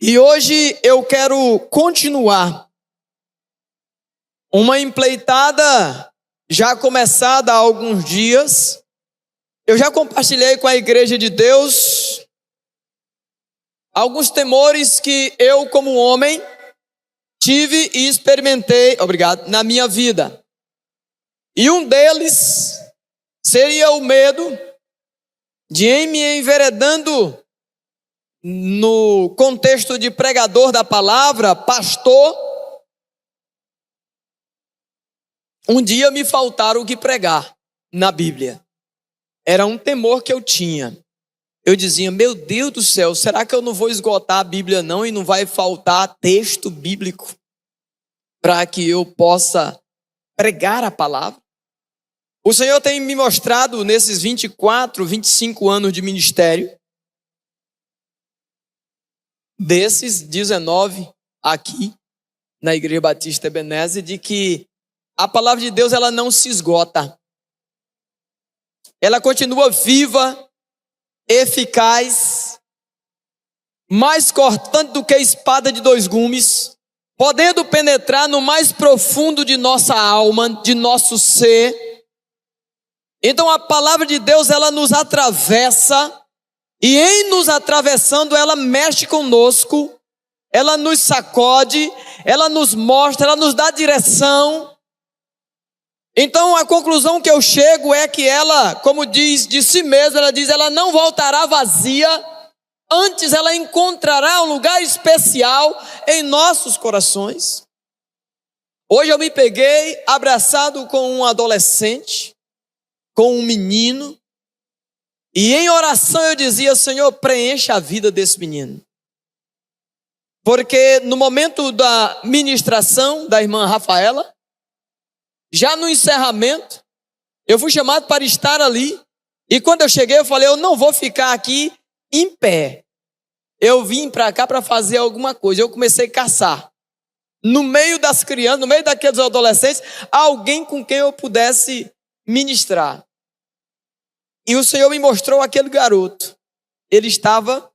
E hoje eu quero continuar uma empreitada já começada há alguns dias. Eu já compartilhei com a Igreja de Deus alguns temores que eu, como homem, tive e experimentei, na minha vida. E um deles seria o medo de, em me enveredando no contexto de pregador da palavra, pastor, um dia me faltar o que pregar na Bíblia. Era um temor que eu tinha. Eu dizia, meu Deus do céu, será que eu não vou esgotar a Bíblia não e não vai faltar texto bíblico para que eu possa pregar a palavra? O Senhor tem me mostrado nesses 24, 25 anos de ministério, desses 19 aqui na Igreja Batista Ebenezer, de que a palavra de Deus ela não se esgota. Ela continua viva, eficaz, mais cortante do que a espada de dois gumes, podendo penetrar no mais profundo de nossa alma, de nosso ser. Então a palavra de Deus ela nos atravessa, e em nos atravessando ela mexe conosco, ela nos sacode, ela nos mostra, ela nos dá direção. Então a conclusão que eu chego é que ela, como diz de si mesma, ela diz, ela não voltará vazia, antes ela encontrará um lugar especial em nossos corações. Hoje eu me peguei abraçado com um adolescente, com um menino, e em oração eu dizia, Senhor, preencha a vida desse menino. Porque no momento da ministração da irmã Rafaela, já no encerramento, eu fui chamado para estar ali. E quando eu cheguei, eu falei, eu não vou ficar aqui em pé. Eu vim para cá para fazer alguma coisa. Eu comecei a caçar. No meio das crianças, no meio daqueles adolescentes, alguém com quem eu pudesse ministrar. E o Senhor me mostrou aquele garoto. Ele estava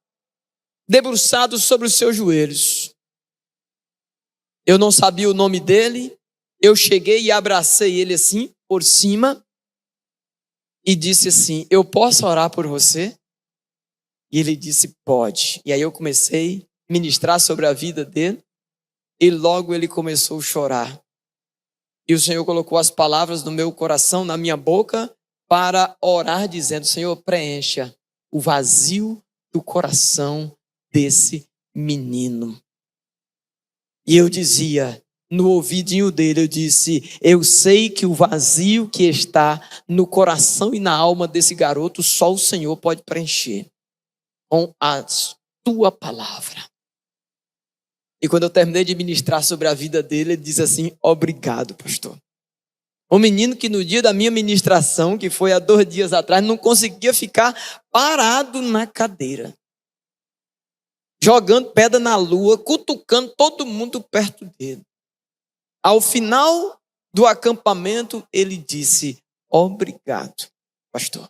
debruçado sobre os seus joelhos. Eu não sabia o nome dele. Eu cheguei e abracei ele assim, por cima, e disse assim, eu posso orar por você? E ele disse, pode. E aí eu comecei a ministrar sobre a vida dele, e logo ele começou a chorar. E o Senhor colocou as palavras no meu coração, na minha boca, para orar, dizendo, Senhor, preencha o vazio do coração desse menino. E eu dizia, no ouvidinho dele, eu disse, eu sei que o vazio que está no coração e na alma desse garoto, só o Senhor pode preencher com a tua palavra. E quando eu terminei de ministrar sobre a vida dele, ele diz assim, obrigado, pastor. Um menino que no dia da minha ministração, que foi há 2 dias atrás, não conseguia ficar parado na cadeira, jogando pedra na lua, cutucando todo mundo perto dele. Ao final do acampamento, ele disse, obrigado, pastor.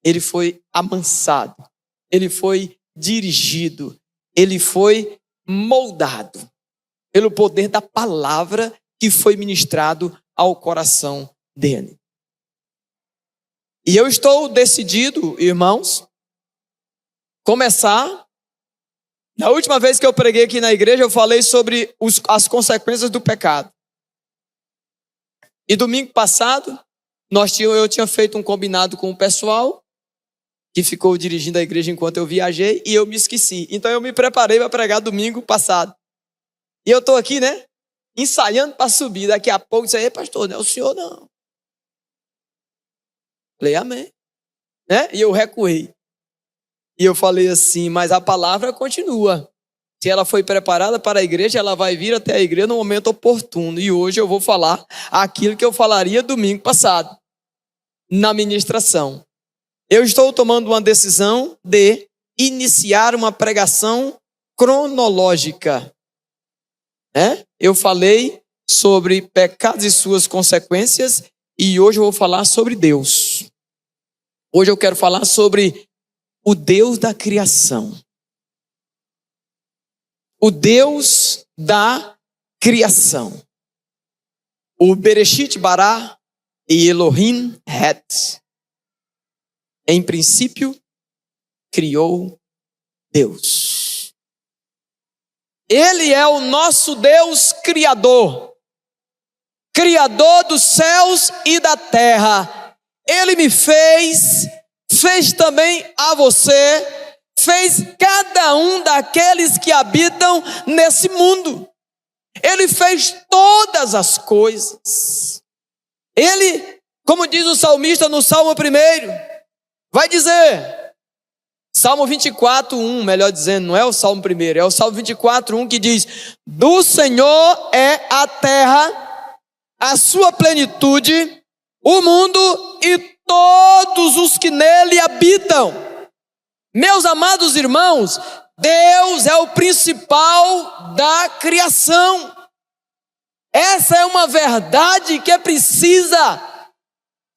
Ele foi amansado, ele foi dirigido, ele foi moldado pelo poder da palavra que foi ministrado ao coração dele. E eu estou decidido, irmãos, começar. Na última vez que eu preguei aqui na igreja, eu falei sobre as consequências do pecado. E domingo passado, eu tinha feito um combinado com o pessoal, que ficou dirigindo a igreja enquanto eu viajei, e eu me esqueci. Então eu me preparei para pregar domingo passado. E eu estou aqui, né? Ensaiando para subir. Daqui a pouco, disse aí, pastor, não é o senhor não. Falei, amém. Né? E eu recuei. E eu falei assim, mas a palavra continua. Se ela foi preparada para a igreja, ela vai vir até a igreja no momento oportuno. E hoje eu vou falar aquilo que eu falaria domingo passado, na ministração. Eu estou tomando uma decisão de iniciar uma pregação cronológica. Eu falei sobre pecados e suas consequências, e hoje eu vou falar sobre Deus. Hoje eu quero falar sobre o Deus da criação. o Deus da criação. O Bereshit bara e Elohim het. Em princípio, criou Deus. Ele é o nosso Deus criador. Criador dos céus e da terra. Ele me fez também a você, fez cada um daqueles que habitam nesse mundo. Ele fez todas as coisas. Ele, como diz o salmista no Salmo 1, vai dizer, Salmo 24:1, melhor dizendo, não é o Salmo 1, é o Salmo 24:1 que diz: do Senhor é a terra, a sua plenitude, o mundo e todos os que nele habitam. Meus amados irmãos, Deus é o principal da criação. Essa é uma verdade que precisa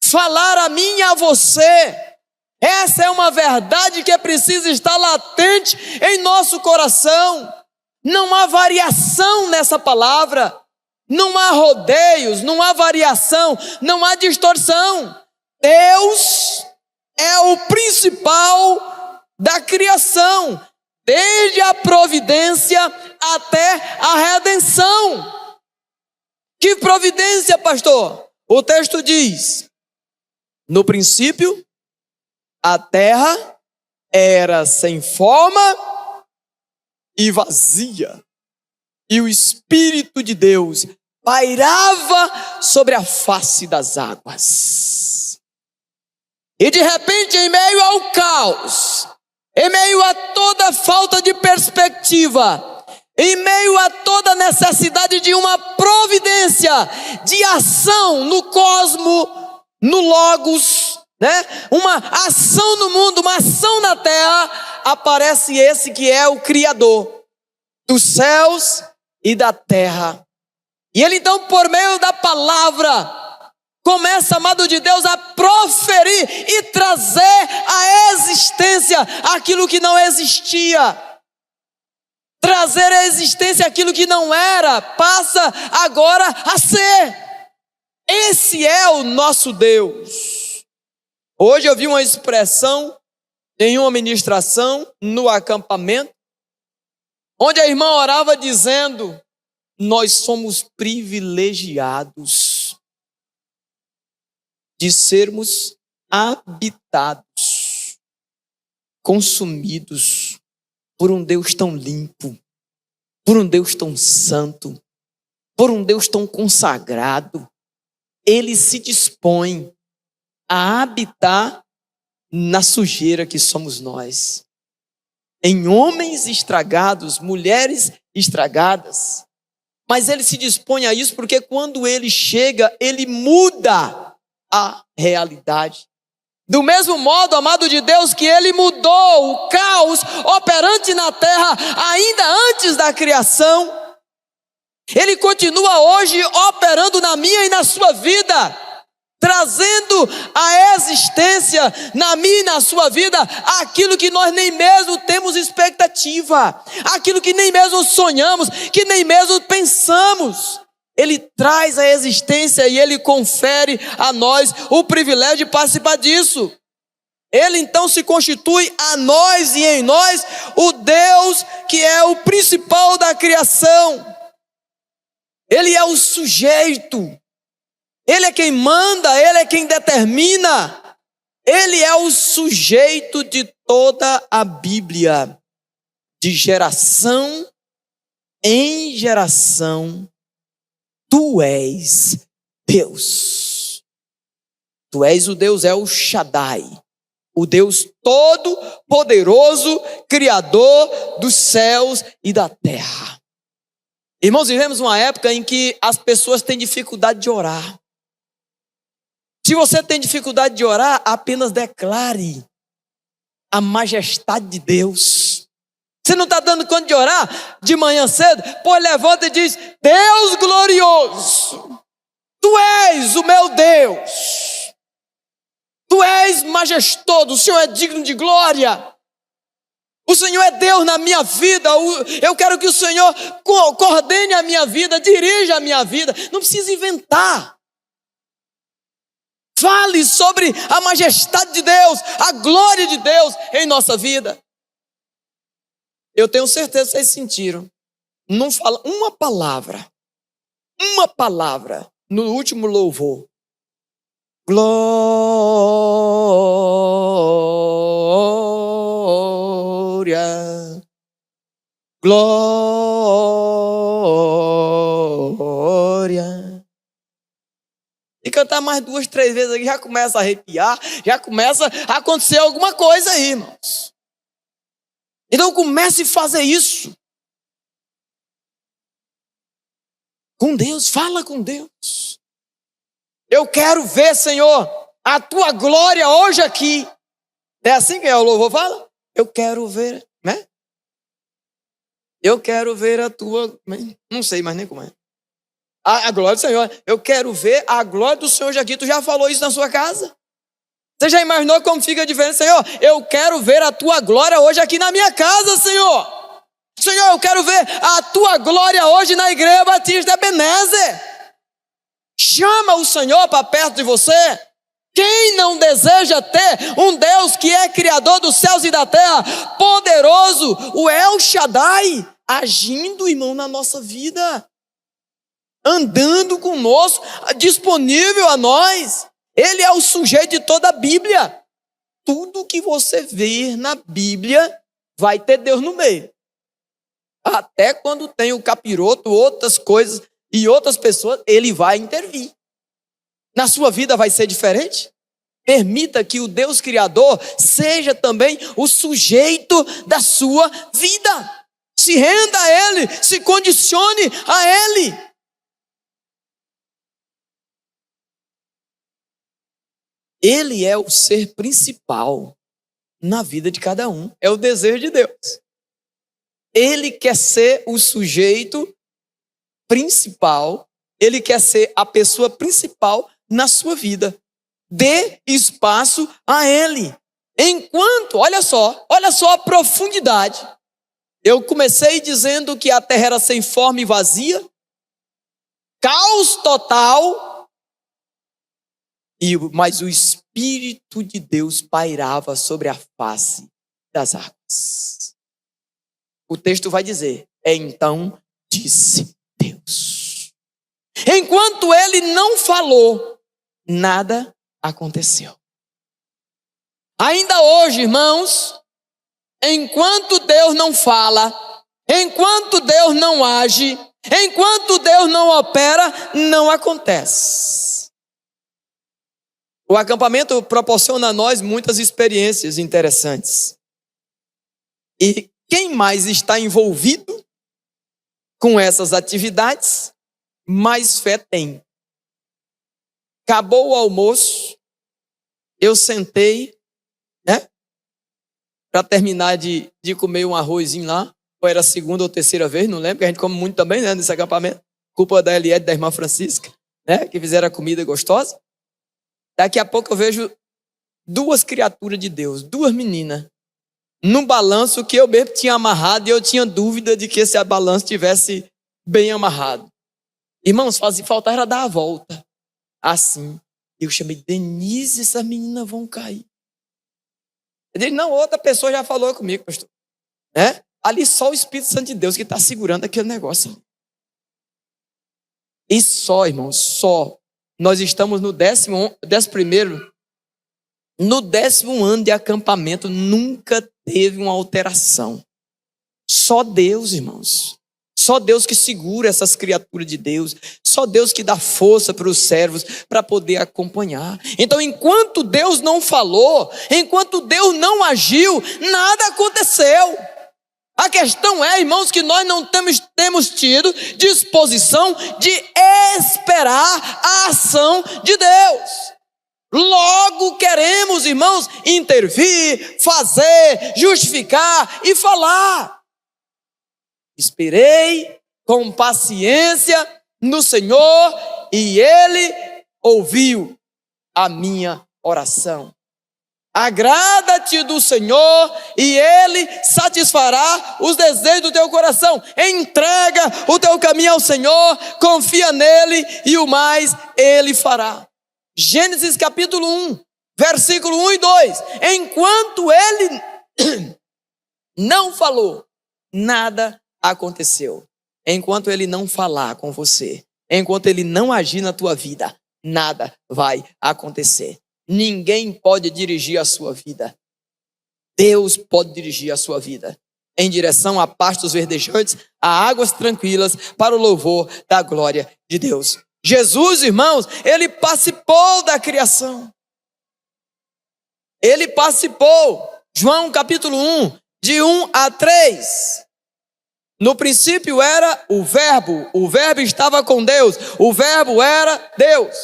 falar a mim e a você. Essa é uma verdade que precisa estar latente em nosso coração. Não há variação nessa palavra. Não há rodeios, não há variação, não há distorção. Deus é o principal da criação, desde a providência até a redenção. Que providência, pastor? O texto diz: no princípio, a terra era sem forma e vazia, e o Espírito de Deus pairava sobre a face das águas. E de repente, em meio ao caos, em meio a toda falta de perspectiva, em meio a toda necessidade de uma providência, de ação no cosmo, no logos, uma ação no mundo, uma ação na terra, aparece esse que é o Criador dos céus e da terra. E ele então, por meio da palavra, começa, amado de Deus, a proferir e trazer à existência aquilo que não existia. Trazer à existência aquilo que não era, passa agora a ser. Esse é o nosso Deus. Hoje eu vi uma expressão em uma ministração no acampamento, onde a irmã orava dizendo: nós somos privilegiados de sermos habitados, consumidos por um Deus tão limpo, por um Deus tão santo, por um Deus tão consagrado. Ele se dispõe a habitar na sujeira que somos nós, em homens estragados, mulheres estragadas. Mas ele se dispõe a isso porque quando ele chega, ele muda a realidade. Do mesmo modo, amado de Deus, que ele mudou o caos operante na terra ainda antes da criação, ele continua hoje operando na minha e na sua vida, trazendo à existência na minha e na sua vida aquilo que nós nem mesmo temos expectativa, aquilo que nem mesmo sonhamos, que nem mesmo pensamos. Ele traz à existência e ele confere a nós o privilégio de participar disso. Ele então se constitui a nós e em nós o Deus que é o principal da criação. Ele é o sujeito. Ele é quem manda, ele é quem determina. Ele é o sujeito de toda a Bíblia. De geração em geração, tu és Deus. Tu és o Deus El Shaddai, o Deus todo-poderoso, Criador dos céus e da terra. Irmãos, vivemos uma época em que as pessoas têm dificuldade de orar. Se você tem dificuldade de orar, apenas declare a majestade de Deus. Você não está dando conta de orar de manhã cedo? Pois levanta e diz: Deus glorioso, tu és o meu Deus. Tu és majestoso, o Senhor é digno de glória. O Senhor é Deus na minha vida. Eu quero que o Senhor coordene a minha vida, dirija a minha vida. Não precisa inventar. Fale sobre a majestade de Deus, a glória de Deus em nossa vida. Eu tenho certeza que vocês sentiram. Não fala uma palavra no último louvor. Glória, glória. E cantar mais 2, 3 vezes aqui já começa a arrepiar, já começa a acontecer alguma coisa aí, irmãos. Então comece a fazer isso. Com Deus, fala com Deus. Eu quero ver, Senhor, a tua glória hoje aqui. É assim que o louvor fala? Eu quero ver, né? Eu quero ver a tua... Não sei mais nem como é. A glória do Senhor. Eu quero ver a glória do Senhor hoje aqui. Tu já falou isso na sua casa? Você já imaginou como fica diferente? Senhor, eu quero ver a tua glória hoje aqui na minha casa, Senhor. Senhor, eu quero ver a tua glória hoje na Igreja Batista Ebenezer. Chama o Senhor para perto de você. Quem não deseja ter um Deus que é criador dos céus e da terra, poderoso, o El Shaddai, agindo, irmão, na nossa vida, andando conosco, disponível a nós? Ele é o sujeito de toda a Bíblia. Tudo que você vê na Bíblia vai ter Deus no meio. Até quando tem o capiroto, outras coisas e outras pessoas, ele vai intervir. Na sua vida vai ser diferente? Permita que o Deus Criador seja também o sujeito da sua vida. Se renda a Ele, se condicione a Ele. Ele é o ser principal na vida de cada um. É o desejo de Deus. Ele quer ser o sujeito principal. Ele quer ser a pessoa principal na sua vida. Dê espaço a Ele. Enquanto, olha só a profundidade. Eu comecei dizendo que a terra era sem forma e vazia. Caos total. Mas o Espírito de Deus pairava sobre a face das águas. O texto vai dizer, então disse Deus. Enquanto ele não falou, nada aconteceu. Ainda hoje, irmãos, enquanto Deus não fala, enquanto Deus não age, enquanto Deus não opera, não acontece. O acampamento proporciona a nós muitas experiências interessantes. E quem mais está envolvido com essas atividades, mais fé tem. Acabou o almoço, eu sentei, né? Para terminar de comer um arrozinho lá, ou era a segunda ou terceira vez, não lembro, que a gente come muito também, né, nesse acampamento. Culpa da Eliette, da irmã Francisca, né, que fizeram a comida gostosa. Daqui a pouco eu vejo 2 criaturas de Deus, 2 meninas, num balanço que eu mesmo tinha amarrado e eu tinha dúvida de que esse balanço estivesse bem amarrado. Irmãos, faltava era dar a volta. Assim. Eu chamei, Denise, essas meninas vão cair. Eu disse, não, outra pessoa já falou comigo, pastor. Né? Ali só o Espírito Santo de Deus que está segurando aquele negócio. E só, irmãos, só. Nós estamos no 11º, no 10º ano de acampamento, nunca teve uma alteração. Só Deus, irmãos. Só Deus que segura essas criaturas de Deus. Só Deus que dá força para os servos para poder acompanhar. Então, enquanto Deus não falou, enquanto Deus não agiu, nada aconteceu. A questão é, irmãos, que nós não temos tido disposição de esperar a ação de Deus. Logo queremos, irmãos, intervir, fazer, justificar e falar. Esperei com paciência no Senhor e Ele ouviu a minha oração. Agrada-te do Senhor e Ele satisfará os desejos do teu coração. Entrega o teu caminho ao Senhor, confia nele e o mais Ele fará. Gênesis capítulo 1, versículo 1 e 2. Enquanto Ele não falou, nada aconteceu. Enquanto Ele não falar com você, enquanto Ele não agir na tua vida, nada vai acontecer. Ninguém pode dirigir a sua vida. Deus pode dirigir a sua vida em direção a pastos verdejantes, a águas tranquilas, para o louvor da glória de Deus. Jesus, irmãos, Ele participou da criação. Ele participou. João capítulo 1, de 1 a 3. No princípio era o verbo estava com Deus, o verbo era Deus.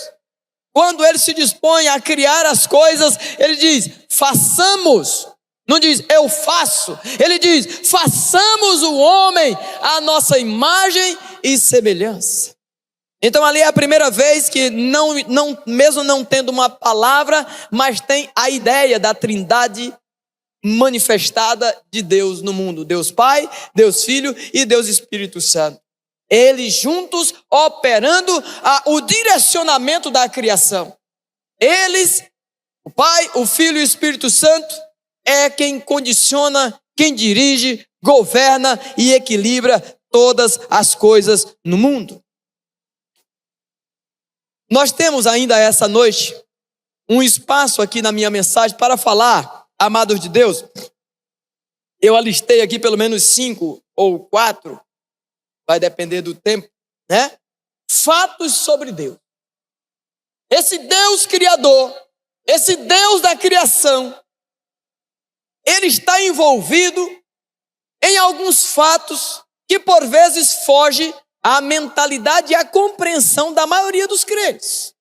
Quando Ele se dispõe a criar as coisas, Ele diz, façamos. Não diz, eu faço. Ele diz, façamos o homem à nossa imagem e semelhança. Então ali é a primeira vez que, mesmo não tendo uma palavra, mas tem a ideia da trindade manifestada de Deus no mundo. Deus Pai, Deus Filho e Deus Espírito Santo. Eles juntos operando o direcionamento da criação. Eles, o Pai, o Filho e o Espírito Santo, é quem condiciona, quem dirige, governa e equilibra todas as coisas no mundo. Nós temos ainda essa noite um espaço aqui na minha mensagem para falar, amados de Deus. Eu alistei aqui pelo menos 5 ou 4, vai depender do tempo, né? Fatos sobre Deus. Esse Deus criador, esse Deus da criação, Ele está envolvido em alguns fatos que por vezes foge à mentalidade e à compreensão da maioria dos crentes.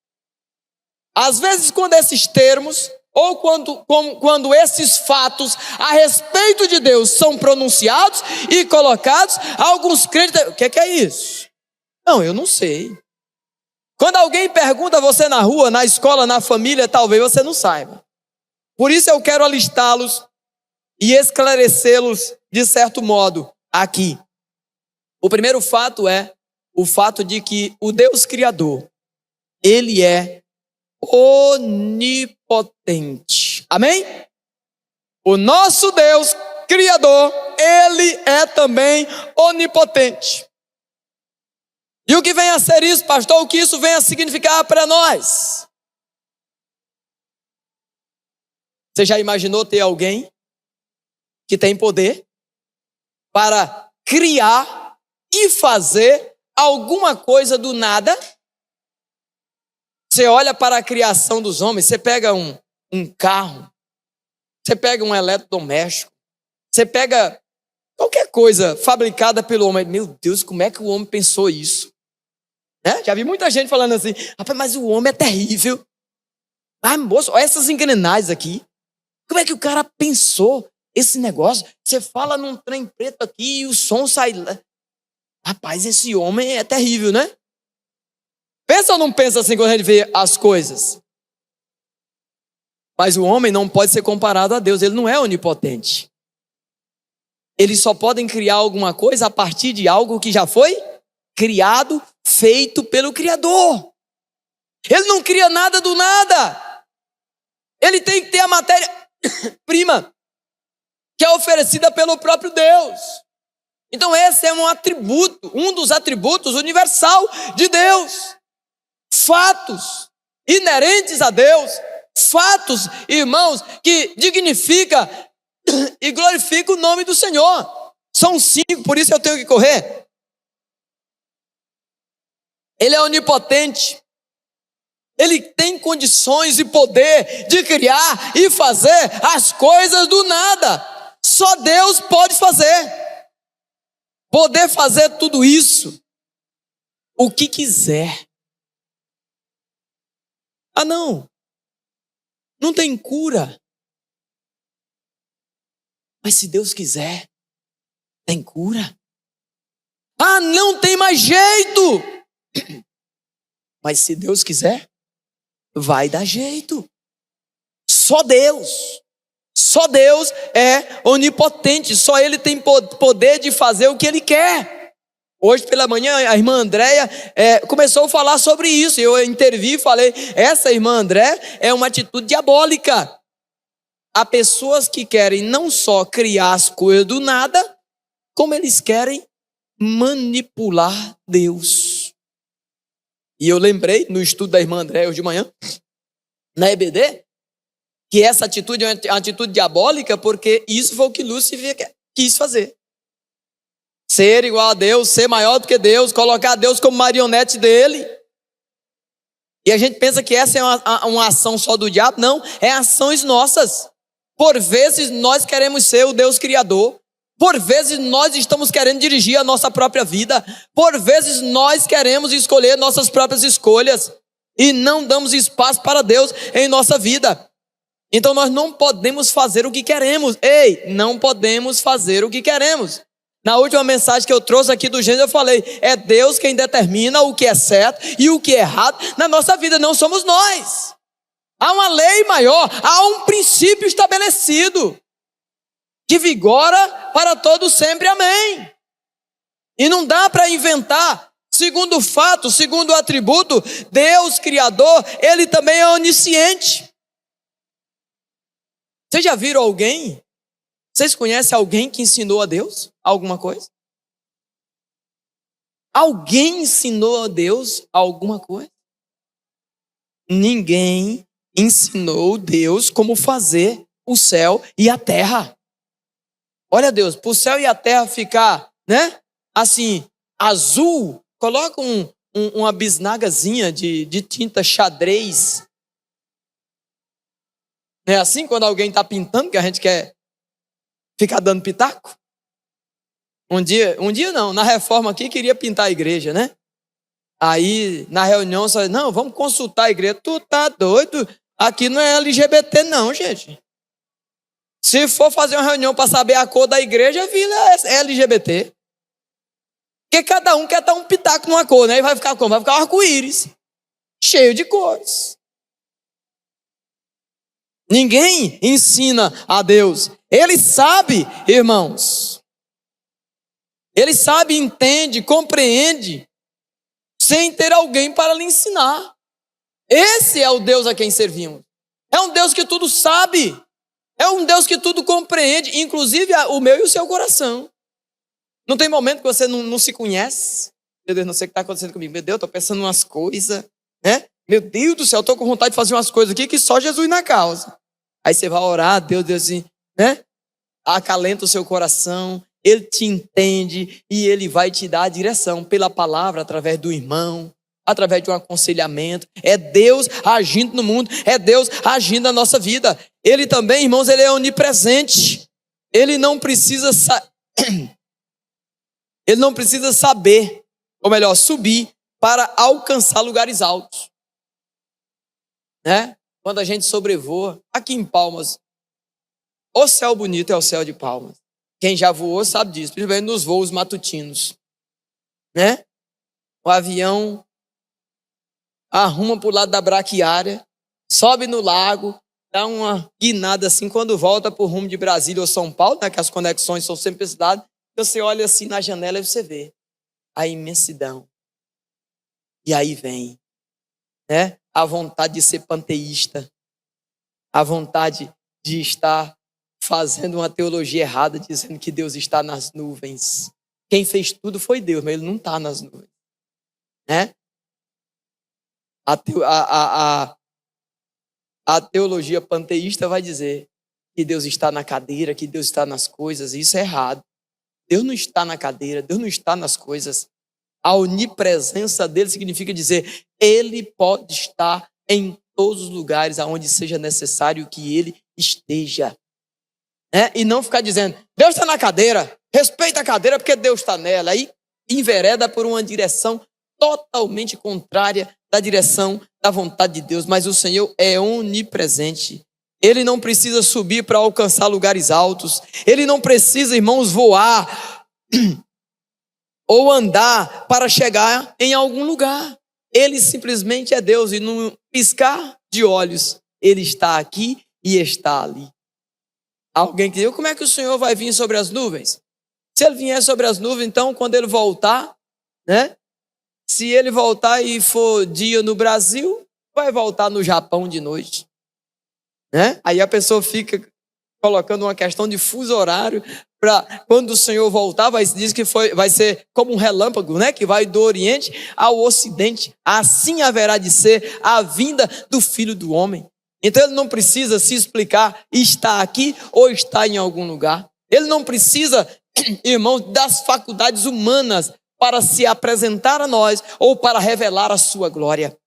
Às vezes, quando esses termos, ou quando esses fatos a respeito de Deus são pronunciados e colocados, alguns crentes, o que é isso? Não, eu não sei. Quando alguém pergunta a você na rua, na escola, na família, talvez você não saiba. Por isso eu quero alistá-los e esclarecê-los de certo modo aqui. O primeiro fato é o fato de que o Deus Criador, Ele é onipotente. Amém? O nosso Deus Criador, Ele é também onipotente. E o que vem a ser isso, pastor? O que isso vem a significar para nós? Você já imaginou ter alguém que tem poder para criar e fazer alguma coisa do nada? Você olha para a criação dos homens, você pega um carro, você pega um eletrodoméstico, você pega qualquer coisa fabricada pelo homem. Meu Deus, como é que o homem pensou isso? Né? Já vi muita gente falando assim, rapaz, mas o homem é terrível. Ah, moço, olha essas engrenagens aqui. Como é que o cara pensou esse negócio? Você fala num trem preto aqui e o som sai lá. Rapaz, esse homem é terrível, né? Pensa ou não pensa assim quando a gente vê as coisas? Mas o homem não pode ser comparado a Deus, ele não é onipotente. Eles só podem criar alguma coisa a partir de algo que já foi criado, feito pelo Criador. Ele não cria nada do nada. Ele tem que ter a matéria-prima que é oferecida pelo próprio Deus. Então esse é um atributo, um dos atributos universal de Deus. Fatos inerentes a Deus, fatos, irmãos, que dignifica e glorifica o nome do Senhor. São 5, por isso eu tenho que correr. Ele é onipotente. Ele tem condições e poder de criar e fazer as coisas do nada. Só Deus pode fazer. Poder fazer tudo isso, o que quiser. Ah, não tem cura. Mas se Deus quiser, tem cura. Ah, não tem mais jeito. Mas se Deus quiser, vai dar jeito. Só Deus é onipotente, só Ele tem poder de fazer o que Ele quer. Hoje pela manhã a irmã Andréia começou a falar sobre isso, eu intervi e falei, essa irmã Andréia é uma atitude diabólica. Há pessoas que querem não só criar as coisas do nada, como eles querem manipular Deus. E eu lembrei no estudo da irmã Andréia hoje de manhã, na EBD, que essa atitude é uma atitude diabólica, porque isso foi o que Lúcifer quis fazer. Ser igual a Deus, ser maior do que Deus, colocar Deus como marionete dele. E a gente pensa que essa é uma ação só do diabo. Não, é ações nossas. Por vezes nós queremos ser o Deus Criador. Por vezes nós estamos querendo dirigir a nossa própria vida. Por vezes nós queremos escolher nossas próprias escolhas. E não damos espaço para Deus em nossa vida. Então nós não podemos fazer o que queremos. Não podemos fazer o que queremos. Na última mensagem que eu trouxe aqui do Gênesis, eu falei, é Deus quem determina o que é certo e o que é errado na nossa vida, não somos nós. Há uma lei maior, há um princípio estabelecido, que vigora para todo sempre, amém. E não dá para inventar. Segundo o fato, segundo o atributo, Deus Criador, Ele também é onisciente. Vocês já viram alguém? Vocês conhecem alguém que ensinou a Deus alguma coisa? Alguém ensinou a Deus alguma coisa? Ninguém ensinou Deus como fazer o céu e a terra. Olha Deus, para o céu e a terra ficar, assim, azul, coloca uma bisnagazinha de tinta xadrez. Não é assim quando alguém está pintando que a gente quer ficar dando pitaco? Um dia não, na reforma aqui queria pintar a igreja, né? Aí na reunião só, não, vamos consultar a igreja. Tu tá doido? Aqui não é LGBT não, gente. Se for fazer uma reunião para saber a cor da igreja, a vila é LGBT. Porque cada um quer dar um pitaco numa cor, né? E vai ficar como? Vai ficar um arco-íris, cheio de cores. Ninguém ensina a Deus. Ele sabe, irmãos. Ele sabe, entende, compreende, sem ter alguém para lhe ensinar. Esse é o Deus a quem servimos. É um Deus que tudo sabe. É um Deus que tudo compreende, inclusive o meu e o seu coração. Não tem momento que você não se conhece. Meu Deus, não sei o que está acontecendo comigo. Meu Deus, estou pensando em umas coisas, né? Meu Deus do céu, estou com vontade de fazer umas coisas aqui que só Jesus na causa. Aí você vai orar, Deus assim, né? Acalenta o seu coração, Ele te entende e Ele vai te dar a direção pela palavra, através do irmão, através de um aconselhamento. É Deus agindo no mundo, é Deus agindo na nossa vida. Ele também, irmãos, Ele é onipresente. Ele não precisa saber, ou melhor, subir para alcançar lugares altos. Né? Quando a gente sobrevoa, aqui em Palmas, o céu bonito é o céu de Palmas. Quem já voou sabe disso, principalmente nos voos matutinos. Né? O avião arruma para o lado da braquiária, sobe no lago, dá uma guinada assim, quando volta para o rumo de Brasília ou São Paulo, né, que as conexões são sempre a cidade, você olha assim na janela e você vê a imensidão. E aí vem, né, a vontade de ser panteísta, a vontade de estar fazendo uma teologia errada, dizendo que Deus está nas nuvens. Quem fez tudo foi Deus, mas Ele não está nas nuvens. Né? A teologia panteísta vai dizer que Deus está na cadeira, que Deus está nas coisas, e isso é errado. Deus não está na cadeira, Deus não está nas coisas. A onipresença dele significa dizer, Ele pode estar em todos os lugares aonde seja necessário que Ele esteja. E não ficar dizendo, Deus está na cadeira, respeita a cadeira porque Deus está nela. Aí envereda por uma direção totalmente contrária da direção da vontade de Deus. Mas o Senhor é onipresente. Ele não precisa subir para alcançar lugares altos. Ele não precisa, irmãos, voar ou andar para chegar em algum lugar. Ele simplesmente é Deus e num piscar de olhos, Ele está aqui e está ali. Alguém que diz, como é que o Senhor vai vir sobre as nuvens? Se ele vier sobre as nuvens, então quando ele voltar, né? Se ele voltar e for dia no Brasil, vai voltar no Japão de noite, né? Aí a pessoa fica colocando uma questão de fuso horário para quando o Senhor voltar, diz que vai ser como um relâmpago, né? Que vai do Oriente ao Ocidente. Assim haverá de ser a vinda do Filho do Homem. Então ele não precisa se explicar, está aqui ou está em algum lugar. Ele não precisa, irmãos, das faculdades humanas para se apresentar a nós ou para revelar a sua glória.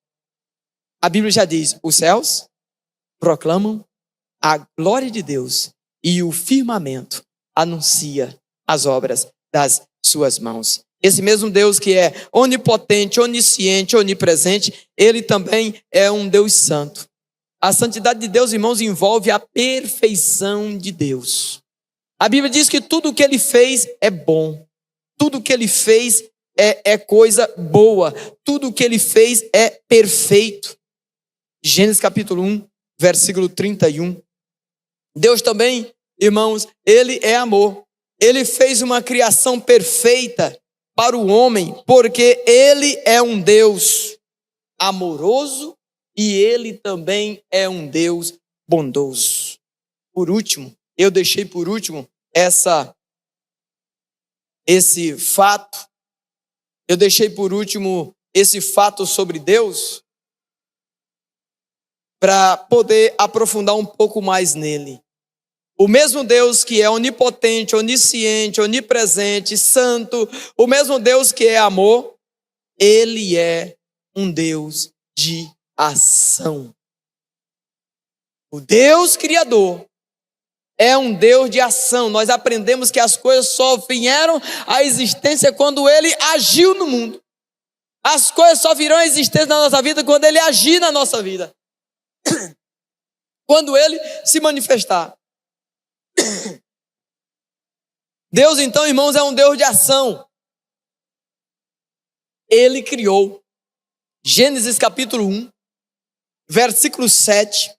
A Bíblia já diz, os céus proclamam a glória de Deus e o firmamento anuncia as obras das suas mãos. Esse mesmo Deus que é onipotente, onisciente, onipresente, ele também é um Deus santo. A santidade de Deus, irmãos, envolve a perfeição de Deus. A Bíblia diz que tudo o que ele fez é bom. Tudo o que ele fez é coisa boa. Tudo o que ele fez é perfeito. Gênesis capítulo 1, versículo 31. Deus também, irmãos, ele é amor. Ele fez uma criação perfeita para o homem, porque ele é um Deus amoroso e ele também é um Deus bondoso. Por último, eu deixei por último esse fato. Eu deixei por último esse fato sobre Deus para poder aprofundar um pouco mais nele. O mesmo Deus que é onipotente, onisciente, onipresente, santo, o mesmo Deus que é amor, ele é um Deus de ação. O Deus Criador é um Deus de ação. Nós aprendemos que as coisas só vieram à existência quando ele agiu no mundo. As coisas só virão à existência na nossa vida quando ele agir na nossa vida. Quando ele se manifestar. Deus, então, irmãos, é um Deus de ação. Ele criou. Gênesis capítulo 1, versículo 7,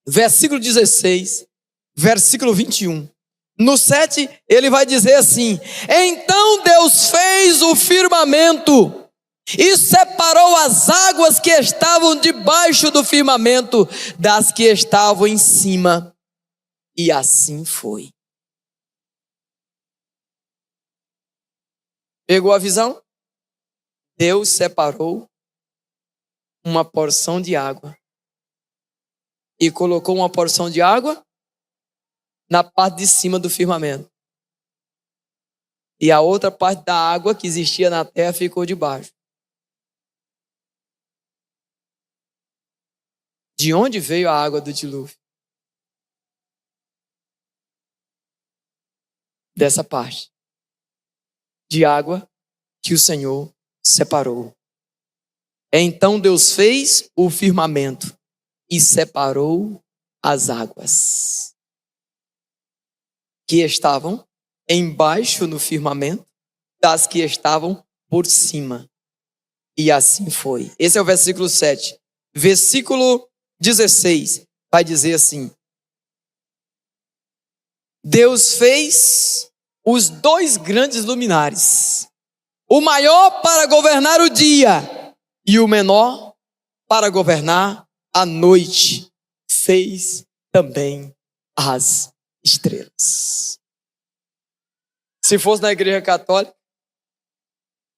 versículo 16, versículo 21. No 7, ele vai dizer assim: então Deus fez o firmamento e separou as águas que estavam debaixo do firmamento das que estavam em cima. E assim foi. Pegou a visão? Deus separou uma porção de água e colocou uma porção de água na parte de cima do firmamento. E a outra parte da água que existia na terra ficou debaixo. De onde veio a água do dilúvio? Dessa parte de água que o Senhor separou. Então Deus fez o firmamento e separou as águas que estavam embaixo no firmamento das que estavam por cima. E assim foi. Esse é o versículo 7. Versículo 16 vai dizer assim: Deus fez os dois grandes luminares, o maior para governar o dia e o menor para governar a noite. Fez também as estrelas. Se fosse na igreja católica,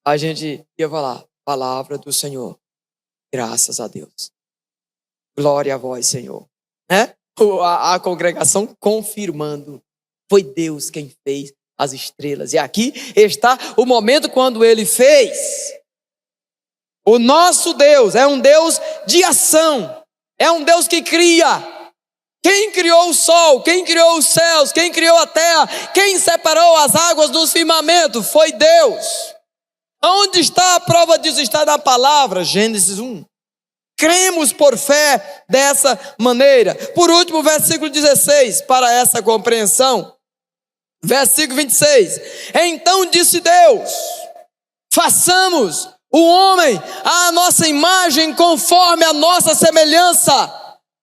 a gente ia falar: palavra do Senhor, graças a Deus, glória a vós, Senhor, né? A congregação confirmando, foi Deus quem fez as estrelas. E aqui está o momento quando ele fez. O nosso Deus é um Deus de ação, é um Deus que cria. Quem criou o sol, quem criou os céus, quem criou a terra, quem separou as águas dos firmamentos, foi Deus. Onde está a prova disso? Está na palavra, Gênesis 1. Cremos por fé dessa maneira. Por último, versículo 16, para essa compreensão. Versículo 26. Então disse Deus: façamos o homem à nossa imagem, conforme a nossa semelhança.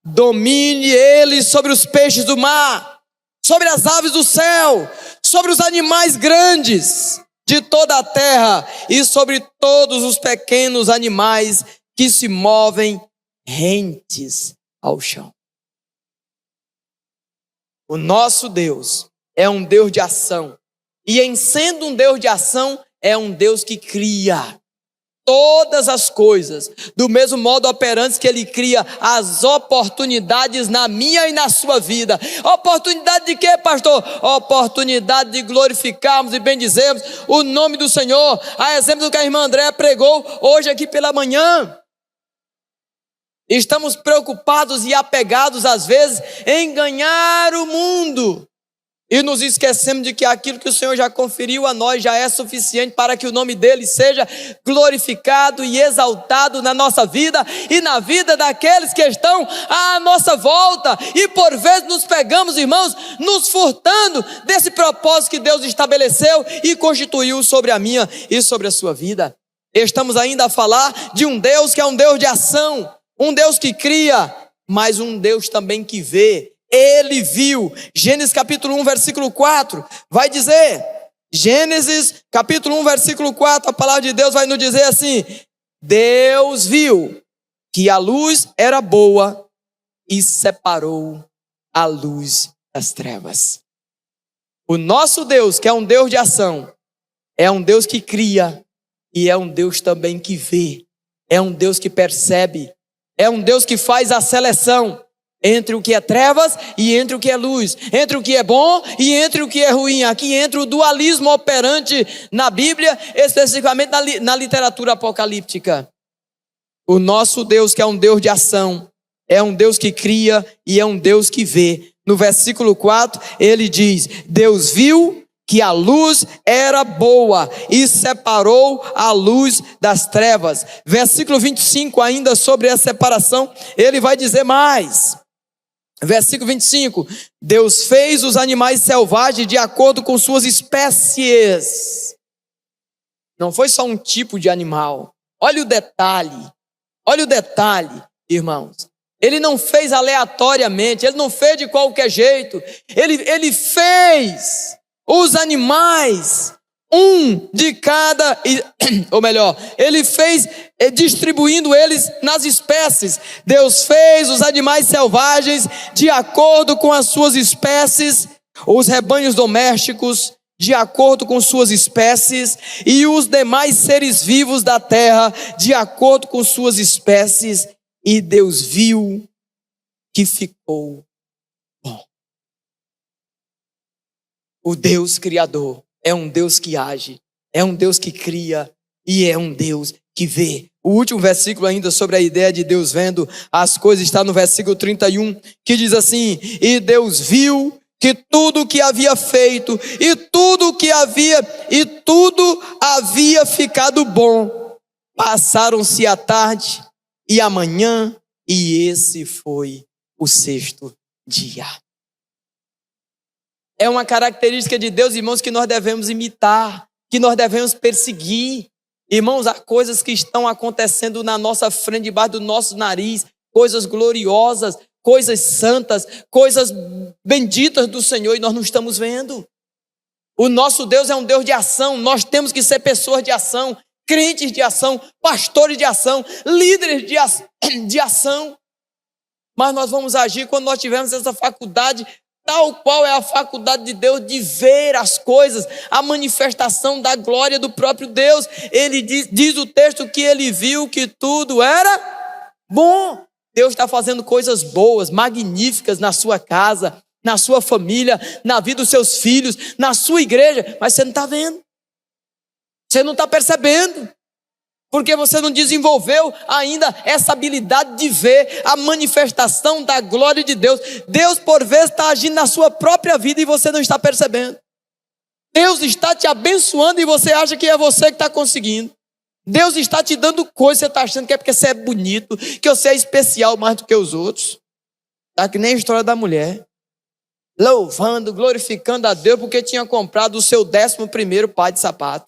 domine ele sobre os peixes do mar, sobre as aves do céu, sobre os animais grandes de toda a terra e sobre todos os pequenos animais que se movem rentes ao chão. O nosso Deus é um Deus de ação. E em sendo um Deus de ação, é um Deus que cria todas as coisas, do mesmo modo operante que Ele cria as oportunidades na minha e na sua vida. Oportunidade de quê, pastor? Oportunidade de glorificarmos e bendizermos o nome do Senhor, a exemplo do que a irmã Andréa pregou hoje aqui pela manhã. Estamos preocupados e apegados às vezes em ganhar o mundo, e nos esquecemos de que aquilo que o Senhor já conferiu a nós já é suficiente para que o nome dele seja glorificado e exaltado na nossa vida e na vida daqueles que estão à nossa volta. E por vezes nos pegamos, irmãos, nos furtando desse propósito que Deus estabeleceu e constituiu sobre a minha e sobre a sua vida. Estamos ainda a falar de um Deus que é um Deus de ação, um Deus que cria, mas um Deus também que vê. Ele viu. Gênesis capítulo 1, versículo 4, vai dizer, Gênesis capítulo 1, versículo 4, a palavra de Deus vai nos dizer assim: Deus viu que a luz era boa e separou a luz das trevas. O nosso Deus, que é um Deus de ação, é um Deus que cria e é um Deus também que vê, é um Deus que percebe, é um Deus que faz a seleção entre o que é trevas e entre o que é luz, entre o que é bom e entre o que é ruim. Aqui entra o dualismo operante na Bíblia, especificamente na literatura apocalíptica. O nosso Deus, que é um Deus de ação, é um Deus que cria e é um Deus que vê. No versículo 4, ele diz: Deus viu que a luz era boa e separou a luz das trevas. Versículo 25, ainda sobre a separação, ele vai dizer mais. Versículo 25, Deus fez os animais selvagens de acordo com suas espécies. Não foi só um tipo de animal. Olha o detalhe, irmãos. Ele não fez aleatoriamente, ele não fez de qualquer jeito. Ele fez os animais, um de cada, ou melhor, ele fez distribuindo eles nas espécies. Deus fez os animais selvagens de acordo com as suas espécies, os rebanhos domésticos de acordo com suas espécies e os demais seres vivos da terra de acordo com suas espécies. E Deus viu que ficou bom. O Deus Criador é um Deus que age, é um Deus que cria e é um Deus que vê. O último versículo ainda sobre a ideia de Deus vendo as coisas está no versículo 31, que diz assim: E Deus viu que tudo que havia feito e tudo havia ficado bom. Passaram-se a tarde e a manhã, e esse foi o sexto dia. É uma característica de Deus, irmãos, que nós devemos imitar, que nós devemos perseguir. Irmãos, há coisas que estão acontecendo na nossa frente, debaixo do nosso nariz, coisas gloriosas, coisas santas, coisas benditas do Senhor, e nós não estamos vendo. O nosso Deus é um Deus de ação, nós temos que ser pessoas de ação, crentes de ação, pastores de ação, líderes de ação. Mas nós vamos agir quando nós tivermos essa faculdade, tal qual é a faculdade de Deus de ver as coisas, a manifestação da glória do próprio Deus. Ele diz o texto que ele viu que tudo era bom. Deus está fazendo coisas boas, magníficas na sua casa, na sua família, na vida dos seus filhos, na sua igreja, mas você não está vendo, você não está percebendo, porque você não desenvolveu ainda essa habilidade de ver a manifestação da glória de Deus. Deus por vezes está agindo na sua própria vida e você não está percebendo. Deus está te abençoando e você acha que é você que está conseguindo. Deus está te dando coisa, você está achando que é porque você é bonito, que você é especial mais do que os outros. Está que nem a história da mulher, louvando, glorificando a Deus porque tinha comprado o seu 11º par de sapato.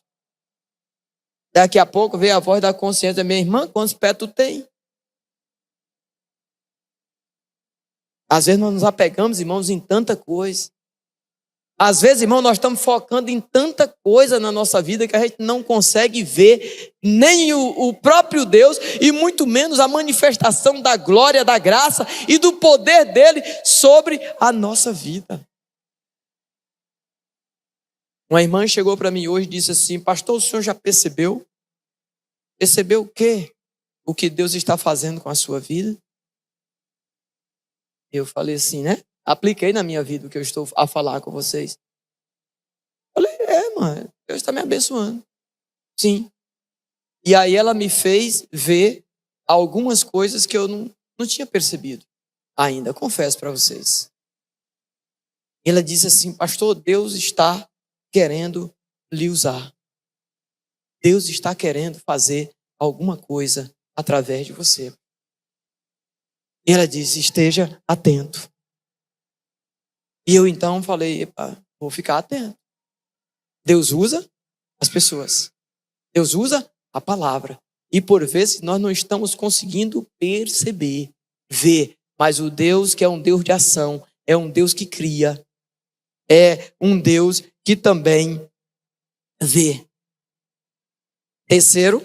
Daqui a pouco veio a voz da consciência: minha irmã, quantos pés tu tem? Às vezes nós nos apegamos, irmãos, em tanta coisa. Às vezes, irmão, nós estamos focando em tanta coisa na nossa vida que a gente não consegue ver nem o próprio Deus e muito menos a manifestação da glória, da graça e do poder dele sobre a nossa vida. Uma irmã chegou para mim hoje e disse assim: pastor, o senhor já percebeu? Percebeu o quê? O que Deus está fazendo com a sua vida? Eu falei assim, né? Apliquei na minha vida o que eu estou a falar com vocês. Falei, mano, Deus está me abençoando. Sim. E aí ela me fez ver algumas coisas que eu não tinha percebido ainda, confesso para vocês. Ela disse assim: pastor, Deus está querendo lhe usar. Deus está querendo fazer alguma coisa através de você. E ela disse: esteja atento. E eu então falei: epa, vou ficar atento. Deus usa as pessoas. Deus usa a palavra. E por vezes nós não estamos conseguindo perceber, ver. Mas o Deus que é um Deus de ação, é um Deus que cria, é um Deus que também vê. Terceiro,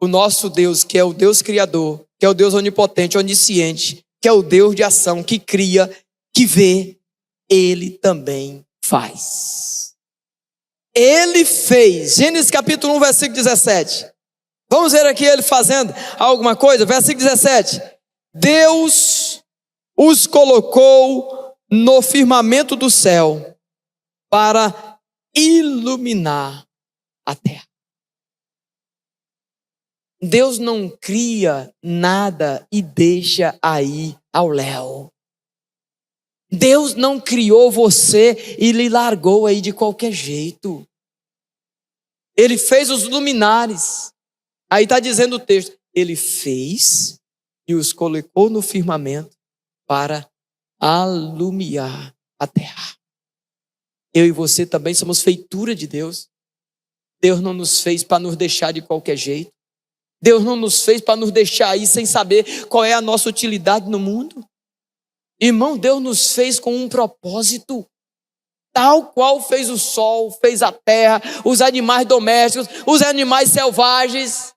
o nosso Deus, que é o Deus criador, que é o Deus onipotente, onisciente, que é o Deus de ação, que cria, que vê, ele também faz. Ele fez. Gênesis capítulo 1, versículo 17. Vamos ver aqui ele fazendo alguma coisa. Versículo 17. Deus os colocou no firmamento do céu para iluminar a terra. Deus não cria nada e deixa aí ao léu. Deus não criou você e lhe largou aí de qualquer jeito. Ele fez os luminares. Aí está dizendo o texto, ele fez e os colocou no firmamento para alumiar a terra. Eu e você também somos feitura de Deus. Deus não nos fez para nos deixar de qualquer jeito. Deus não nos fez para nos deixar aí sem saber qual é a nossa utilidade no mundo. Irmão, Deus nos fez com um propósito, tal qual fez o sol, fez a terra, os animais domésticos, os animais selvagens.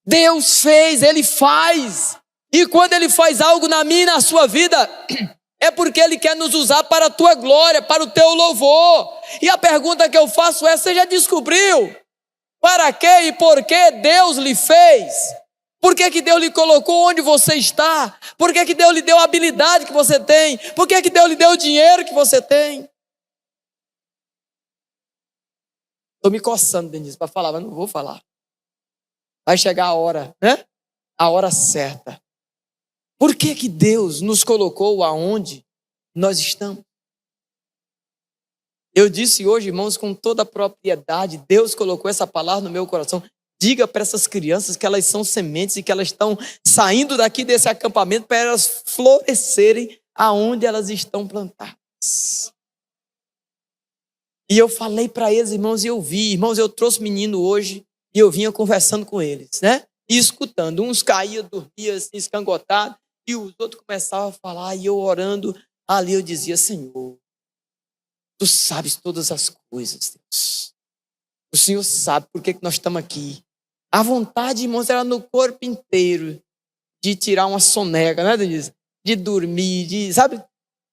Deus fez, Ele faz. E quando Ele faz algo na minha e na sua vida, é porque Ele quer nos usar para a tua glória, para o teu louvor. E a pergunta que eu faço é: você já descobriu para que e por que Deus lhe fez? Por que Deus lhe colocou onde você está? Por que Deus lhe deu a habilidade que você tem? Por que Deus lhe deu o dinheiro que você tem? Estou me coçando, Denise, para falar, mas não vou falar. Vai chegar a hora, né? A hora certa. Por que Deus nos colocou aonde nós estamos? Eu disse hoje, irmãos, com toda a propriedade, Deus colocou essa palavra no meu coração. Diga para essas crianças que elas são sementes e que elas estão saindo daqui desse acampamento para elas florescerem aonde elas estão plantadas. E eu falei para eles, irmãos, e eu vi. Irmãos, eu trouxe menino hoje e eu vinha conversando com eles, né? E escutando. Uns caíam, dormiam assim, escangotados, e os outros começavam a falar, e eu orando. Ali eu dizia: Senhor, Tu sabes todas as coisas, Deus. O Senhor sabe por que nós estamos aqui. A vontade, irmãos, era no corpo inteiro de tirar uma soneca, né, Denise? De dormir, sabe?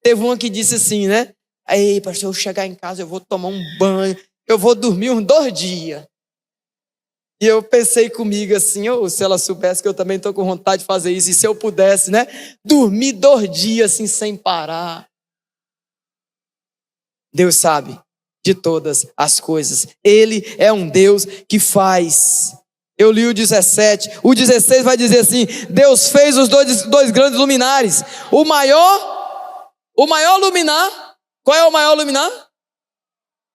Teve uma que disse assim, né? Ei, pastor, eu chegar em casa, eu vou tomar um banho, eu vou dormir uns 2 dias. E eu pensei comigo assim, se ela soubesse que eu também estou com vontade de fazer isso, e se eu pudesse, né? Dormir 2 dias assim, sem parar. Deus sabe de todas as coisas. Ele é um Deus que faz. Eu li o 17. O 16 vai dizer assim: Deus fez os dois grandes luminares. O maior luminar. Qual é o maior luminar?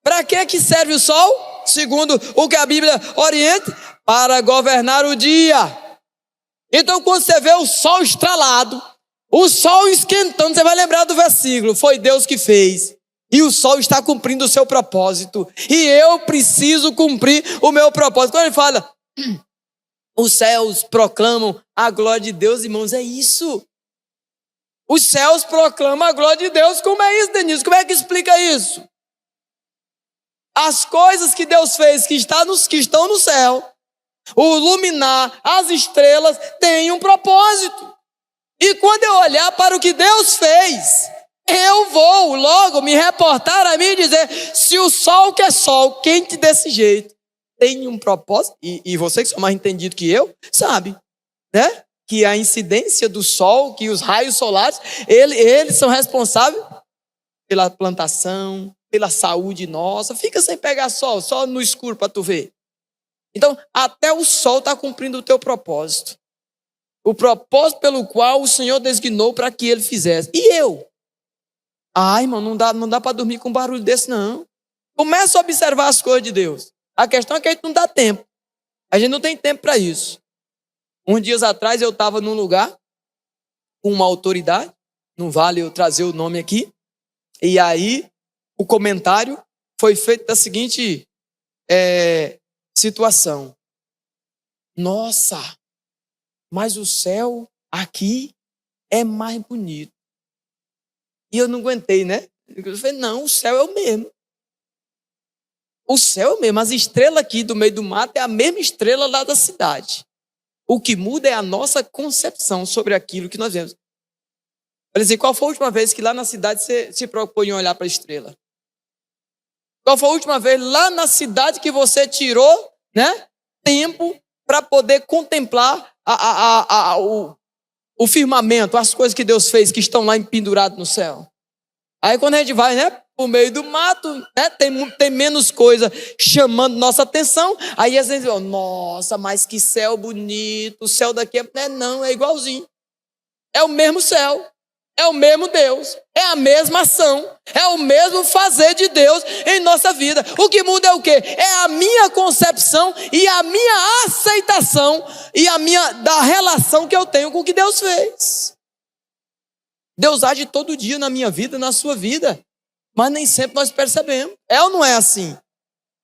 Para que serve o sol? Segundo o que a Bíblia orienta, para governar o dia. Então, quando você vê o sol estralado, o sol esquentando, você vai lembrar do versículo: foi Deus que fez. E o sol está cumprindo o seu propósito. E eu preciso cumprir o meu propósito. Quando ele fala, os céus proclamam a glória de Deus, irmãos, é isso. Os céus proclamam a glória de Deus. Como é isso, Denise? Como é que explica isso? As coisas que Deus fez que estão no céu, o luminar, as estrelas, têm um propósito. E quando eu olhar para o que Deus fez, eu vou logo me reportar a mim e dizer, se o sol que é sol, quente desse jeito, tem um propósito, e você que é mais entendido que eu, sabe, né? Que a incidência do sol, que os raios solares, eles são responsáveis pela plantação, pela saúde nossa. Fica sem pegar sol, só no escuro para tu ver. Então, até o sol está cumprindo o teu propósito. O propósito pelo qual o Senhor designou para que ele fizesse. E eu? Irmão, não dá para dormir com barulho desse, não. Começa a observar as coisas de Deus. A questão é que a gente não dá tempo. A gente não tem tempo para isso. Uns dias atrás eu estava num lugar com uma autoridade, não vale eu trazer o nome aqui, e aí o comentário foi feito da seguinte situação. Nossa, mas o céu aqui é mais bonito. E eu não aguentei, né? Eu falei, não, o céu é o mesmo. O céu é o mesmo. As estrelas aqui do meio do mato é a mesma estrela lá da cidade. O que muda é a nossa concepção sobre aquilo que nós vemos. Falei assim, qual foi a última vez que lá na cidade você se preocupou em olhar para a estrela? Qual foi a última vez lá na cidade que você tirou, né, tempo para poder contemplar o firmamento, as coisas que Deus fez, que estão lá penduradas no céu? Aí quando a gente vai, né, por meio do mato, né, tem menos coisa chamando nossa atenção. Aí às vezes, nossa, mas que céu bonito, o céu daqui é igualzinho. É o mesmo céu, é o mesmo Deus, é a mesma ação, é o mesmo fazer de Deus em nossa vida. O que muda é o quê? É a minha concepção e a minha aceitação e da relação que eu tenho com o que Deus fez. Deus age todo dia na minha vida, na sua vida, mas nem sempre nós percebemos. É ou não é assim?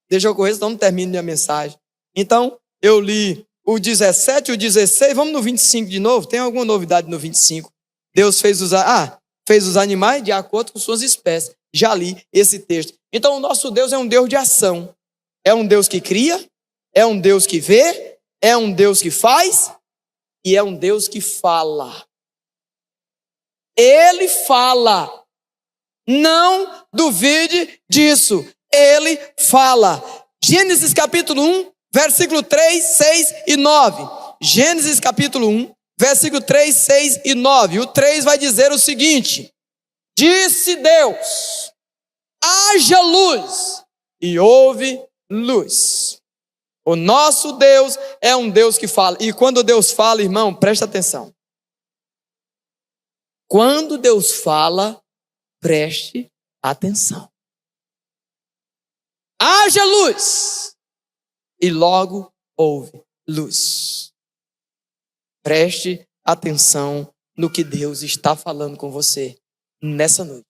Deixa eu correr, senão não termino minha mensagem. Então, eu li o 17 e o 16, vamos no 25 de novo? Tem alguma novidade no 25? Deus fez os animais de acordo com suas espécies. Já li esse texto. Então, o nosso Deus é um Deus de ação. É um Deus que cria, é um Deus que vê, é um Deus que faz e é um Deus que fala. Ele fala. Não duvide disso. Ele fala. Gênesis capítulo 1, versículo 3, 6 e 9. Gênesis capítulo 1, versículo 3, 6 e 9. O 3 vai dizer o seguinte: disse Deus, haja luz, e houve luz. O nosso Deus é um Deus que fala. E quando Deus fala, irmão, presta atenção. Quando Deus fala, preste atenção. Haja luz, e logo houve luz. Preste atenção no que Deus está falando com você nessa noite.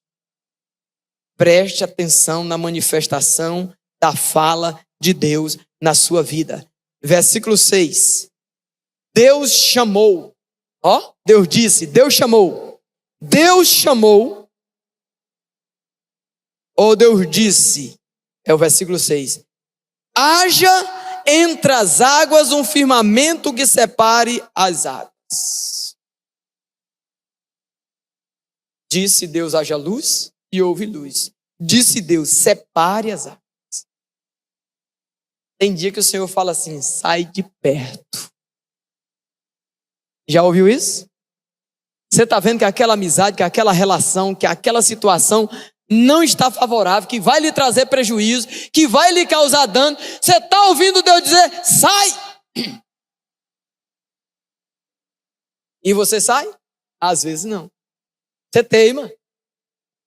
Preste atenção na manifestação da fala de Deus na sua vida. Versículo 6. Deus chamou. Deus disse, Deus chamou. Deus chamou, ou Deus disse, é o versículo 6, haja entre as águas um firmamento que separe as águas. Disse Deus, haja luz, e houve luz. Disse Deus, separe as águas. Tem dia que o Senhor fala assim, sai de perto. Já ouviu isso? Você está vendo que aquela amizade, que aquela relação, que aquela situação não está favorável, que vai lhe trazer prejuízo, que vai lhe causar dano. Você está ouvindo Deus dizer, sai! E você sai? Às vezes não. Você teima.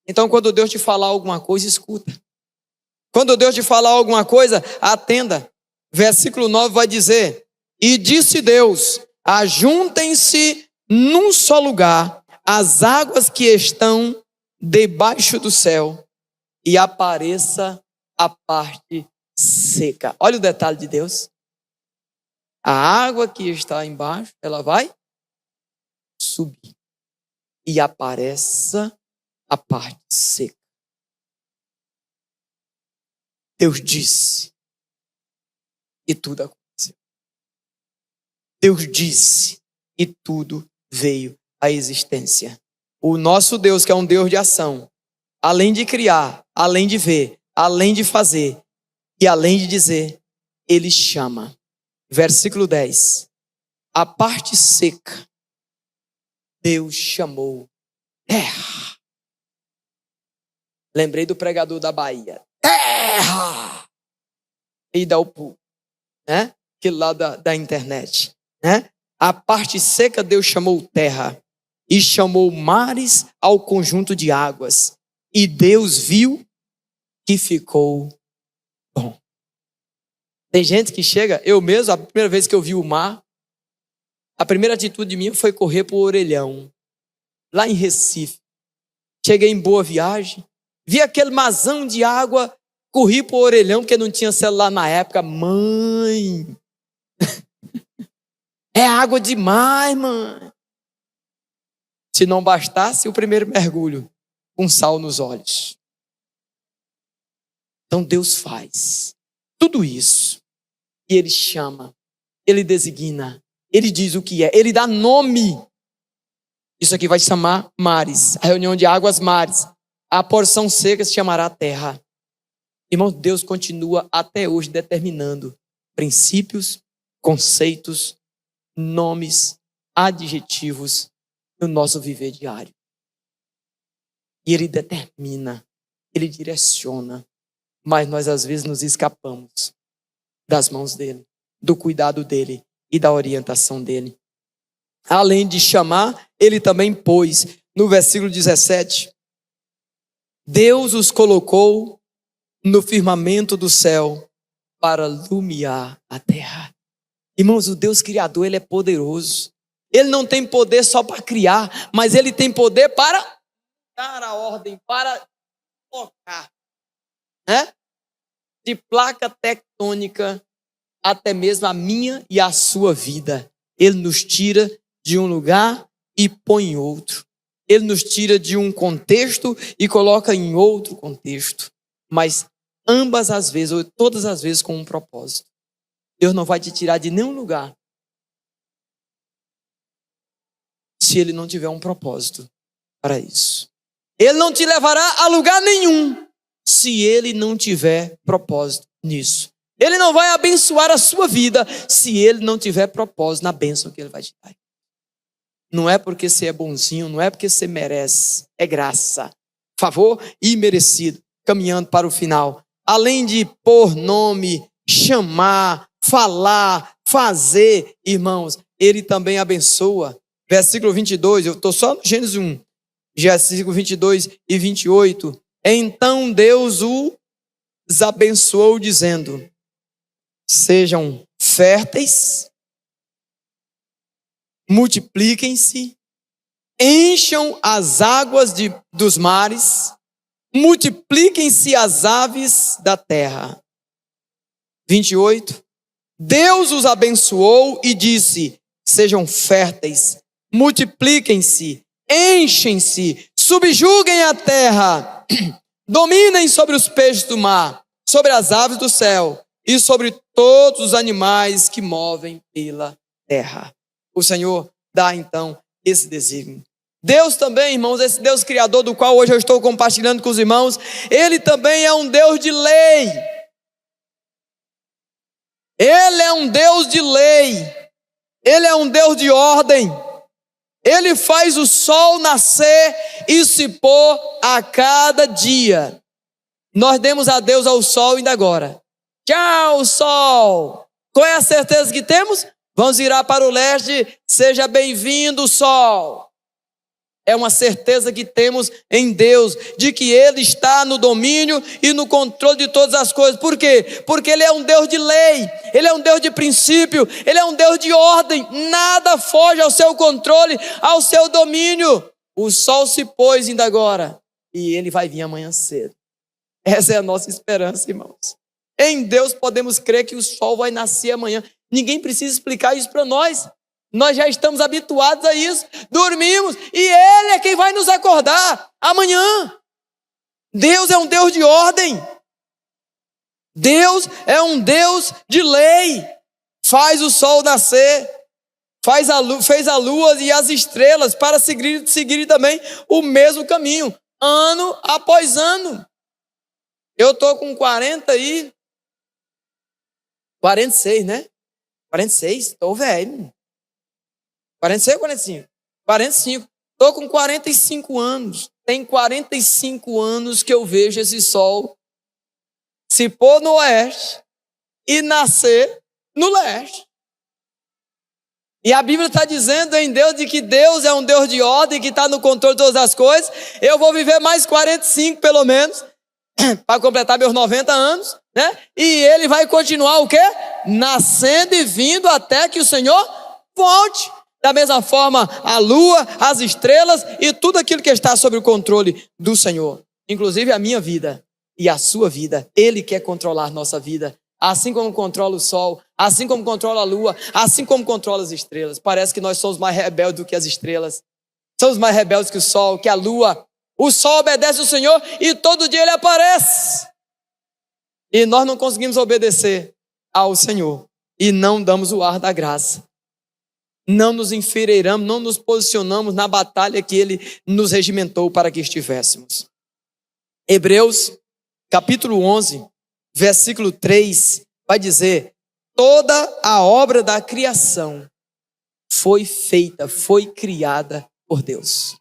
Então quando Deus te falar alguma coisa, escuta. Quando Deus te falar alguma coisa, atenda. Versículo 9 vai dizer, e disse Deus, ajuntem-se num só lugar as águas que estão debaixo do céu e apareça a parte seca. Olha o detalhe de Deus. A água que está embaixo, ela vai subir. e apareça a parte seca. Deus disse e tudo aconteceu. Deus disse e tudo veio à existência. O nosso Deus, que é um Deus de ação, além de criar, além de ver, além de fazer e além de dizer, Ele chama. Versículo 10. A parte seca, Deus chamou terra. Lembrei do pregador da Bahia. Terra! E dá o pulo, né? Aquele lá da internet, né? A parte seca Deus chamou terra e chamou mares ao conjunto de águas. E Deus viu que ficou bom. Tem gente que chega, eu mesmo, a primeira vez que eu vi o mar, a primeira atitude minha foi correr para o Orelhão, lá em Recife. Cheguei em Boa Viagem, vi aquele mazão de água, corri para o Orelhão, porque não tinha celular na época. Mãe, é água demais, mãe. Se não bastasse o primeiro mergulho, com sal nos olhos. Então Deus faz tudo isso. E Ele chama, Ele designa, Ele diz o que é, Ele dá nome. Isso aqui vai se chamar mares, a reunião de águas mares. A porção seca se chamará terra. Irmão, Deus continua até hoje determinando princípios, conceitos, nomes, adjetivos no nosso viver diário. E Ele determina, Ele direciona, mas nós às vezes nos escapamos das mãos dEle, do cuidado dEle e da orientação dEle. Além de chamar, Ele também pôs, no versículo 17, Deus os colocou no firmamento do céu para iluminar a terra. Irmãos, o Deus Criador, Ele é poderoso. Ele não tem poder só para criar, mas Ele tem poder para dar a ordem, para tocar, né? De placa tectônica até mesmo a minha e a sua vida. Ele nos tira de um lugar e põe em outro. Ele nos tira de um contexto e coloca em outro contexto. Mas ambas as vezes, ou todas as vezes, com um propósito. Deus não vai te tirar de nenhum lugar se Ele não tiver um propósito para isso. Ele não te levará a lugar nenhum se Ele não tiver propósito nisso. Ele não vai abençoar a sua vida se Ele não tiver propósito na bênção que Ele vai te dar. Não é porque você é bonzinho, não é porque você merece. É graça, favor imerecido. Caminhando para o final. Além de pôr nome, chamar, falar, fazer, irmãos, Ele também abençoa. Versículo 22, eu estou só no Gênesis 1. Versículo 22 e 28. Então Deus os abençoou dizendo, sejam férteis, multipliquem-se, encham as águas dos mares, multipliquem-se as aves da terra. 28. Deus os abençoou e disse, sejam férteis, multipliquem-se, enchem-se, subjuguem a terra, dominem sobre os peixes do mar, sobre as aves do céu e sobre todos os animais que movem pela terra. O Senhor dá então esse desígnio. Deus também, irmãos, esse Deus criador do qual hoje eu estou compartilhando com os irmãos, Ele também é um Deus de lei. Ele é um Deus de lei. Ele é um Deus de ordem. Ele faz o sol nascer e se pôr a cada dia. Nós demos adeus ao sol ainda agora. Tchau, sol. Qual é a certeza que temos? Vamos virar para o leste. Seja bem-vindo, sol. É uma certeza que temos em Deus, de que Ele está no domínio e no controle de todas as coisas. Por quê? Porque Ele é um Deus de lei, Ele é um Deus de princípio, Ele é um Deus de ordem. Nada foge ao seu controle, ao seu domínio. O sol se pôs ainda agora e Ele vai vir amanhã cedo. Essa é a nossa esperança, irmãos. Em Deus podemos crer que o sol vai nascer amanhã. Ninguém precisa explicar isso para nós. Nós já estamos habituados a isso, dormimos, e Ele é quem vai nos acordar amanhã. Deus é um Deus de ordem. Deus é um Deus de lei. Faz o sol nascer, fez a lua e as estrelas para seguir também o mesmo caminho, ano após ano. Eu estou com 46, né? 46, estou velho. 46 ou 45? 45. Estou com 45 anos. Tem 45 anos que eu vejo esse sol se pôr no oeste e nascer no leste. E a Bíblia está dizendo em Deus de que Deus é um Deus de ordem, que está no controle de todas as coisas. Eu vou viver mais 45 pelo menos, para completar meus 90 anos, né? E Ele vai continuar o quê? Nascendo e vindo até que o Senhor volte. Da mesma forma, a lua, as estrelas e tudo aquilo que está sob o controle do Senhor. Inclusive a minha vida e a sua vida. Ele quer controlar nossa vida. Assim como controla o sol, assim como controla a lua, assim como controla as estrelas. Parece que nós somos mais rebeldes do que as estrelas. Somos mais rebeldes que o sol, que a lua. O sol obedece ao Senhor e todo dia ele aparece. E nós não conseguimos obedecer ao Senhor. E não damos o ar da graça. Não nos enfileiramos, não nos posicionamos na batalha que Ele nos regimentou para que estivéssemos. Hebreus, capítulo 11, versículo 3, vai dizer: toda a obra da criação foi feita, foi criada por Deus.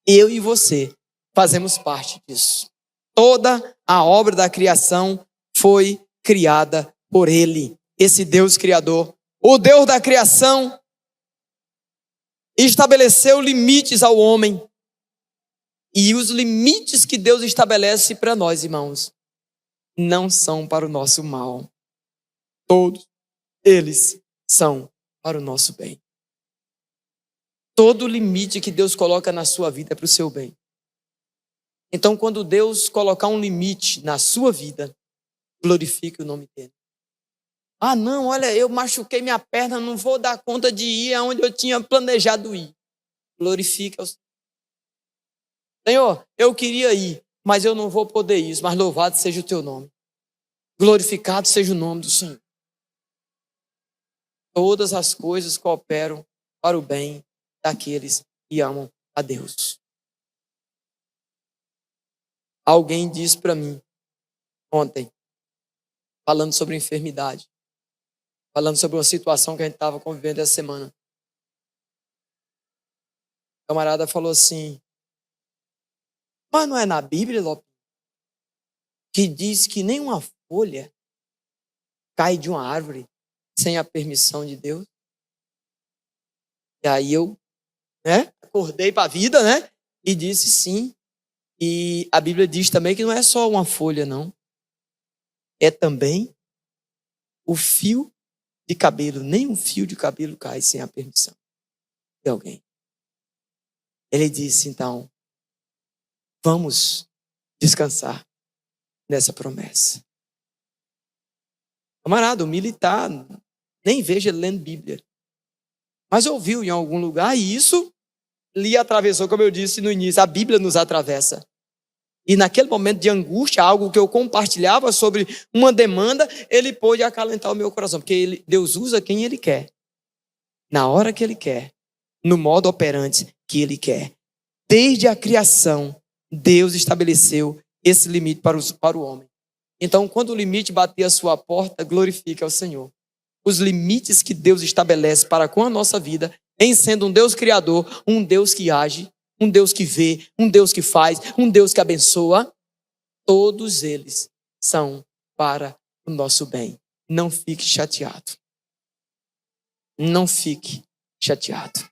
Eu e você fazemos parte disso. Toda a obra da criação foi criada por Ele, esse Deus Criador. O Deus da criação estabeleceu limites ao homem. E os limites que Deus estabelece para nós, irmãos, não são para o nosso mal. Todos eles são para o nosso bem. Todo limite que Deus coloca na sua vida é para o seu bem. Então, quando Deus colocar um limite na sua vida, glorifique o nome dele. Ah, não, olha, eu machuquei minha perna, não vou dar conta de ir aonde eu tinha planejado ir. Glorifique ao Senhor. Senhor, eu queria ir, mas eu não vou poder ir, mas louvado seja o teu nome. Glorificado seja o nome do Senhor. Todas as coisas cooperam para o bem daqueles que amam a Deus. Alguém disse para mim ontem, falando sobre enfermidade, falando sobre uma situação que a gente estava convivendo essa semana. O camarada falou assim: mas não é na Bíblia, Lopes, que diz que nenhuma folha cai de uma árvore sem a permissão de Deus? E aí eu, acordei para a vida, e disse sim. E a Bíblia diz também que não é só uma folha, não. É também o fio de cabelo. Nem um fio de cabelo cai sem a permissão de alguém. Ele disse, então, vamos descansar nessa promessa. Camarada, o militar, nem vejo ele lendo Bíblia. Mas ouviu em algum lugar e isso lhe atravessou, como eu disse no início, a Bíblia nos atravessa. E naquele momento de angústia, algo que eu compartilhava sobre uma demanda, ele pôde acalentar o meu coração. Porque Deus usa quem Ele quer, na hora que Ele quer, no modo operante que Ele quer. Desde a criação, Deus estabeleceu esse limite para o homem. Então, quando o limite bater a sua porta, glorifique ao Senhor. Os limites que Deus estabelece para com a nossa vida, em sendo um Deus criador, um Deus que age, um Deus que vê, um Deus que faz, um Deus que abençoa, todos eles são para o nosso bem. Não fique chateado. Não fique chateado.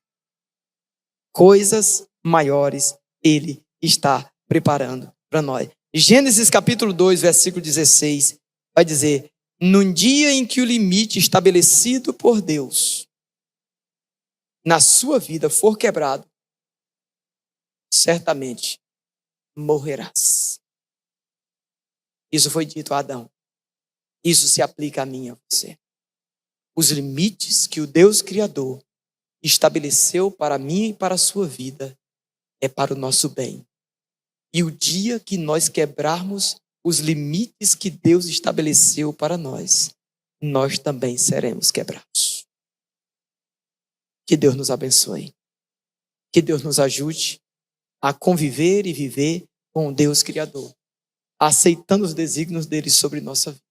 Coisas maiores Ele está preparando para nós. Gênesis capítulo 2, versículo 16, vai dizer: num dia em que o limite estabelecido por Deus na sua vida for quebrado, certamente morrerás. Isso foi dito a Adão. Isso se aplica a mim e a você. Os limites que o Deus Criador estabeleceu para mim e para a sua vida é para o nosso bem. E o dia que nós quebrarmos os limites que Deus estabeleceu para nós, nós também seremos quebrados. Que Deus nos abençoe. Que Deus nos ajude a conviver e viver com o Deus Criador, aceitando os desígnios dele sobre nossa vida.